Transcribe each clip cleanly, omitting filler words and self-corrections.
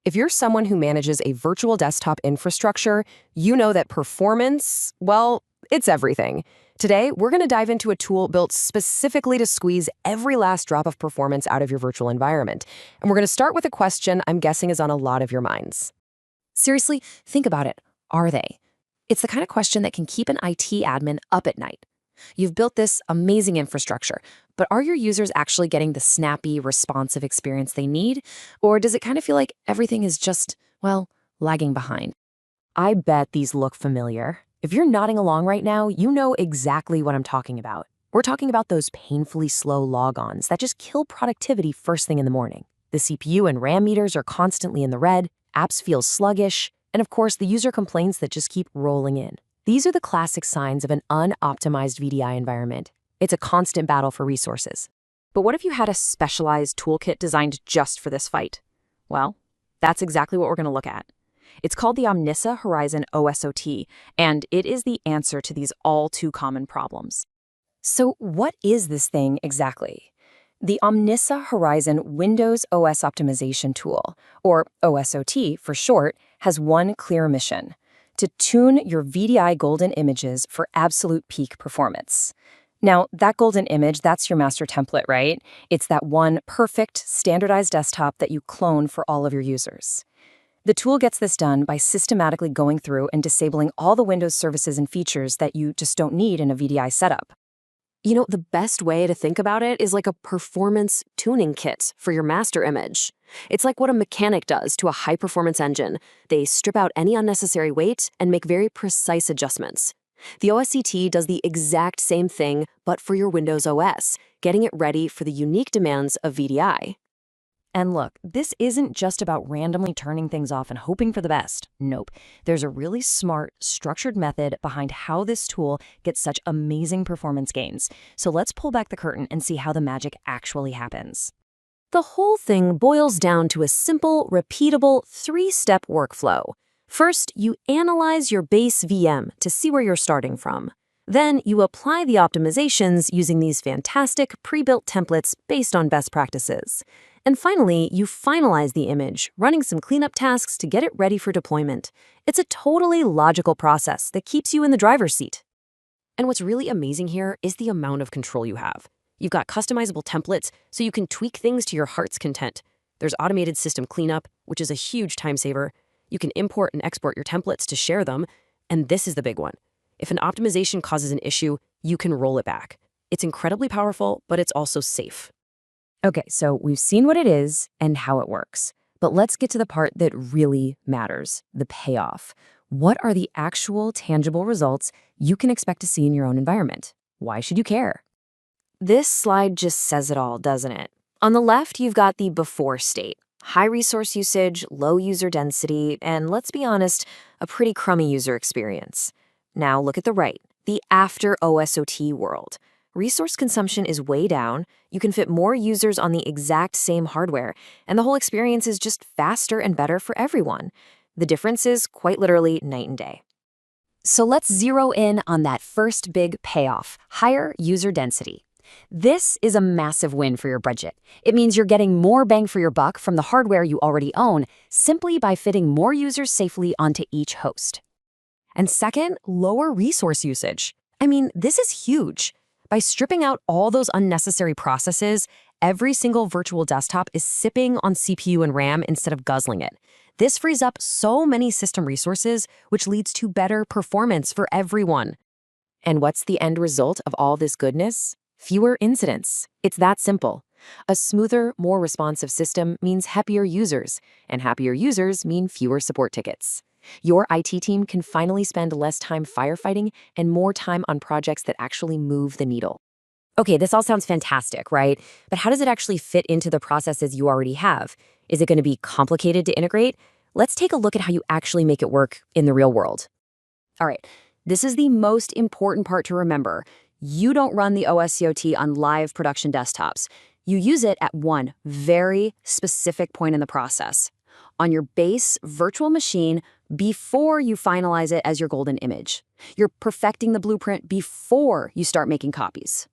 If you're someone who manages a virtual desktop infrastructure, you know that performance, well, it's everything. Today, we're going to dive into a tool built specifically to squeeze every last drop of performance out of your virtual environment. And we're going to start with a question I'm guessing is on a lot of your minds. Seriously, think about it. Are they? It's the kind of question that can keep an IT admin up at night. You've built this amazing infrastructure, but are your users actually getting the snappy, responsive experience they need? Or does it kind of feel like everything is just, well, lagging behind? I bet these look familiar. If you're nodding along right now, you know exactly what I'm talking about. We're talking about those painfully slow logons that just kill productivity first thing in the morning. The CPU and RAM meters are constantly in the red, apps feel sluggish, and of course, the user complaints that just keep rolling in. These are the classic signs of an unoptimized VDI environment. It's a constant battle for resources. But what if you had a specialized toolkit designed just for this fight? Well, that's exactly what we're going to look at. It's called the Omnissa Horizon OSOT, and it is the answer to these all too common problems. So what is this thing exactly? The Omnissa Horizon Windows OS Optimization Tool, or OSOT for short, has one clear mission: to tune your VDI golden images for absolute peak performance. Now, that golden image, that's your master template, right? It's that one perfect, standardized desktop that you clone for all of your users. The tool gets this done by systematically going through and disabling all the Windows services and features that you just don't need in a VDI setup. You know, the best way to think about it is like a performance tuning kit for your master image. It's like what a mechanic does to a high-performance engine. They strip out any unnecessary weight and make very precise adjustments. The OSCT does the exact same thing, but for your Windows OS, getting it ready for the unique demands of VDI. And look, this isn't just about randomly turning things off and hoping for the best. Nope. There's a really smart, structured method behind how this tool gets such amazing performance gains. So let's pull back the curtain and see how the magic actually happens. The whole thing boils down to a simple, repeatable, three-step workflow. First, you analyze your base VM to see where you're starting from. Then you apply the optimizations using these fantastic pre-built templates based on best practices. And finally, you finalize the image, running some cleanup tasks to get it ready for deployment. It's a totally logical process that keeps you in the driver's seat. And what's really amazing here is the amount of control you have. You've got customizable templates, so you can tweak things to your heart's content. There's automated system cleanup, which is a huge time saver. You can import and export your templates to share them. And this is the big one. If an optimization causes an issue, you can roll it back. It's incredibly powerful, but it's also safe. Okay, so we've seen what it is and how it works. But let's get to the part that really matters, the payoff. What are the actual tangible results you can expect to see in your own environment? Why should you care? This slide just says it all, doesn't it? On the left, you've got the before state. High resource usage, low user density, and let's be honest, a pretty crummy user experience. Now look at the right, the after OSOT world. Resource consumption is way down, you can fit more users on the exact same hardware, and the whole experience is just faster and better for everyone. The difference is quite literally night and day. So let's zero in on that first big payoff, higher user density. This is a massive win for your budget. It means you're getting more bang for your buck from the hardware you already own simply by fitting more users safely onto each host. And second, lower resource usage. I mean, this is huge. By stripping out all those unnecessary processes, every single virtual desktop is sipping on CPU and RAM instead of guzzling it. This frees up so many system resources, which leads to better performance for everyone. And what's the end result of all this goodness? Fewer incidents. It's that simple. A smoother, more responsive system means happier users, and happier users mean fewer support tickets. Your IT team can finally spend less time firefighting and more time on projects that actually move the needle. Okay, this all sounds fantastic, right? But how does it actually fit into the processes you already have? Is it going to be complicated to integrate? Let's take a look at how you actually make it work in the real world. All right, this is the most important part to remember. You don't run the OSCOT on live production desktops. You use it at one very specific point in the process, on your base virtual machine before you finalize it as your golden image. You're perfecting the blueprint before you start making copies.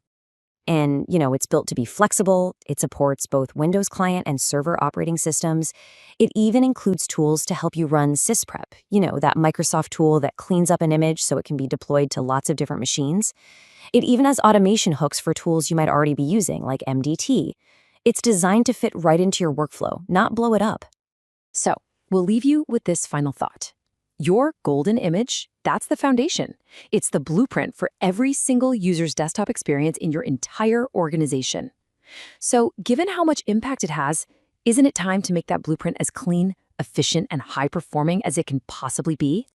And, it's built to be flexible. It supports both Windows client and server operating systems. It even includes tools to help you run SysPrep, that Microsoft tool that cleans up an image so it can be deployed to lots of different machines. It even has automation hooks for tools you might already be using, like MDT. It's designed to fit right into your workflow, not blow it up. So, we'll leave you with this final thought. Your golden image, that's the foundation. It's the blueprint for every single user's desktop experience in your entire organization. So, given how much impact it has, isn't it time to make that blueprint as clean, efficient, and high-performing as it can possibly be?